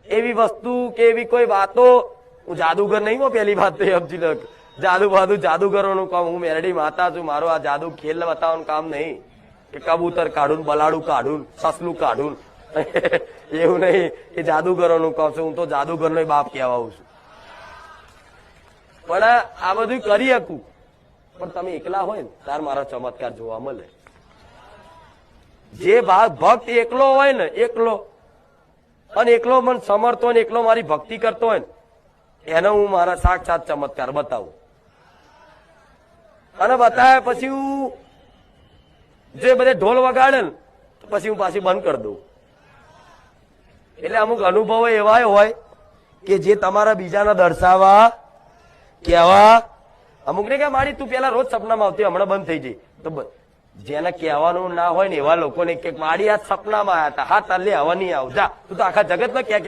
એવી વસ્તુ કે એવી કોઈ વાતો, હું જાદુગર નહીં હો, પહેલી વાત તો સમજી લો. જાદુગરોનું કામ, હું મેરડી માતા છું, મારો આ જાદુ ખેલ બતાવવાનું કામ નહીં કે કબૂતર કાઢું, બલાડું કાઢું, સસલું કાઢું. એવું નહીં એ જાદુગરોનું કામ છે. હું તો જાદુગરનો બાપ કહેવાઉં છું. પણ આ બધું કરી શકું, પણ તમે એકલા હોય ને તાર મારા ચમત્કાર જોવા મળે. જે ભક્ત એકલો હોય ને, એકલો અને એકલો મન સમર્થ હોય ને, એકલો મારી ભક્તિ કરતો હોય ને, એને હું મારા સાક્ષાત ચમત્કાર બતાવું. અને બતાવ્યા પછી હું જે બધે ઢોલ વગાડે ને પછી હું પાછી બંધ કરી દઉં. એટલે અમુક અનુભવો એવા હોય કે જે તમારા બીજાને દર્શાવવા, કહેવા. અમુક ને કે મારી તું પેલા રોજ સપનામાં આવતી, હમણાં બંધ થઈ જઈ. તો જેને કહેવાનું ના હોય ને એવા લોકોને કે મારી આ સપનામાં આવ્યા હતા, હા તાલે હવે નહીં આવું, જા તું તો આખા જગતમાં ક્યાં